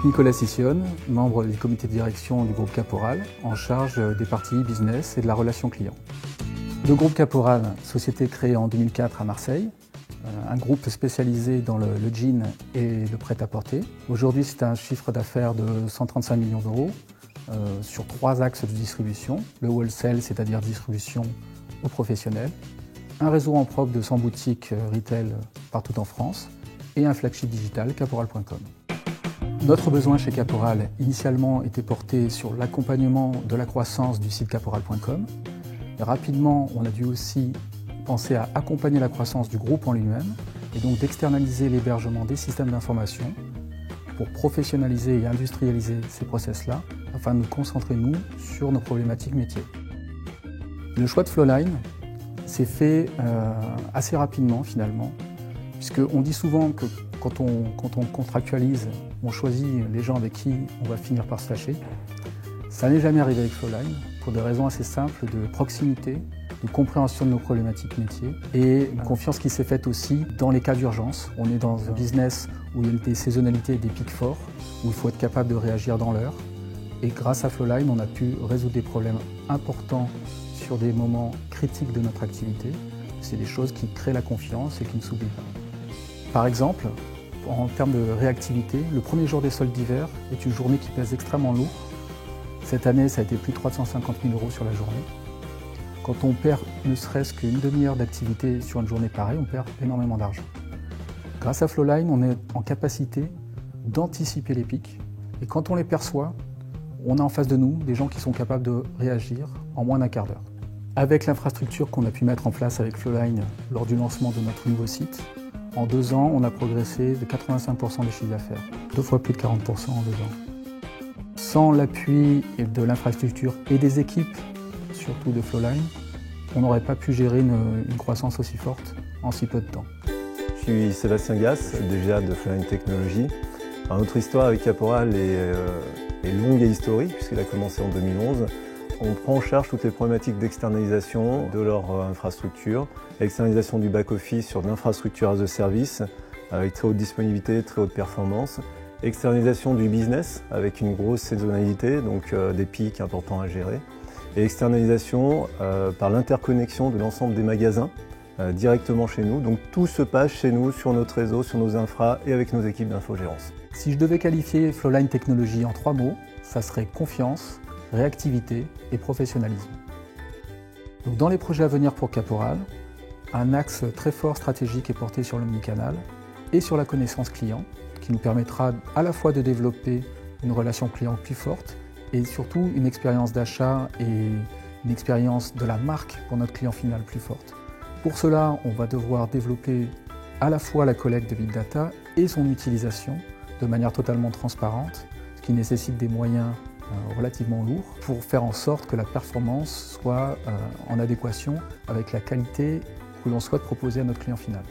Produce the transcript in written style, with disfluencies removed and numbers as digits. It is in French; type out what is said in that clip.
Nicolas Sissionne, membre du comité de direction du groupe Caporal, en charge des parties business et de la relation client. Le groupe Caporal, société créée en 2004 à Marseille, un groupe spécialisé dans le jean et le prêt-à-porter. Aujourd'hui, c'est un chiffre d'affaires de 135 millions d'euros sur 3 axes de distribution. Le wholesale, c'est-à-dire distribution aux professionnels, un réseau en propre de 100 boutiques retail partout en France et un flagship digital, caporal.com. Notre besoin chez Caporal, initialement, était porté sur l'accompagnement de la croissance du site caporal.com. Rapidement, on a dû aussi penser à accompagner la croissance du groupe en lui-même et donc d'externaliser l'hébergement des systèmes d'information pour professionnaliser et industrialiser ces process-là afin de nous concentrer, nous, sur nos problématiques métiers. Le choix de Flowline s'est fait assez rapidement, finalement, puisqu'on dit souvent que quand on contractualise, on choisit les gens avec qui on va finir par se fâcher. Ça n'est jamais arrivé avec Flowline, pour des raisons assez simples de proximité, de compréhension de nos problématiques métiers et une confiance qui s'est faite aussi dans les cas d'urgence. On est dans un business où il y a des saisonnalités et des pics forts, où il faut être capable de réagir dans l'heure. Et grâce à Flowline, on a pu résoudre des problèmes importants sur des moments critiques de notre activité. C'est des choses qui créent la confiance et qui ne s'oublient pas. Par exemple, en termes de réactivité, le premier jour des soldes d'hiver est une journée qui pèse extrêmement lourd. Cette année, ça a été plus de 350 000 € sur la journée. Quand on perd ne serait-ce qu'une demi-heure d'activité sur une journée pareille, on perd énormément d'argent. Grâce à Flowline, on est en capacité d'anticiper les pics. Et quand on les perçoit, on a en face de nous des gens qui sont capables de réagir en moins d'un quart d'heure. Avec l'infrastructure qu'on a pu mettre en place avec Flowline lors du lancement de notre nouveau site, en 2 ans, on a progressé de 85% des chiffres d'affaires, 2 fois plus de 40% en 2 ans. Sans l'appui de l'infrastructure et des équipes, surtout de Flowline, on n'aurait pas pu gérer une croissance aussi forte en si peu de temps. Je suis Sébastien Gass, DGA de Flowline Technologies. Notre histoire avec Caporal est longue et historique puisqu'elle a commencé en 2011. On prend en charge toutes les problématiques d'externalisation de leur infrastructure, externalisation du back-office sur de l'infrastructure as a service avec très haute disponibilité, très haute performance, externalisation du business avec une grosse saisonnalité, donc des pics importants à gérer, et externalisation par l'interconnexion de l'ensemble des magasins directement chez nous. Donc tout se passe chez nous, sur notre réseau, sur nos infras et avec nos équipes d'infogérance. Si je devais qualifier Flowline Technologies en 3 mots, ça serait confiance, réactivité et professionnalisme. Donc dans les projets à venir pour Caporal, un axe très fort stratégique est porté sur l'omnicanal et sur la connaissance client, qui nous permettra à la fois de développer une relation client plus forte et surtout une expérience d'achat et une expérience de la marque pour notre client final plus forte. Pour cela, on va devoir développer à la fois la collecte de big data et son utilisation de manière totalement transparente, ce qui nécessite des moyens relativement lourd pour faire en sorte que la performance soit en adéquation avec la qualité que l'on souhaite proposer à notre client final.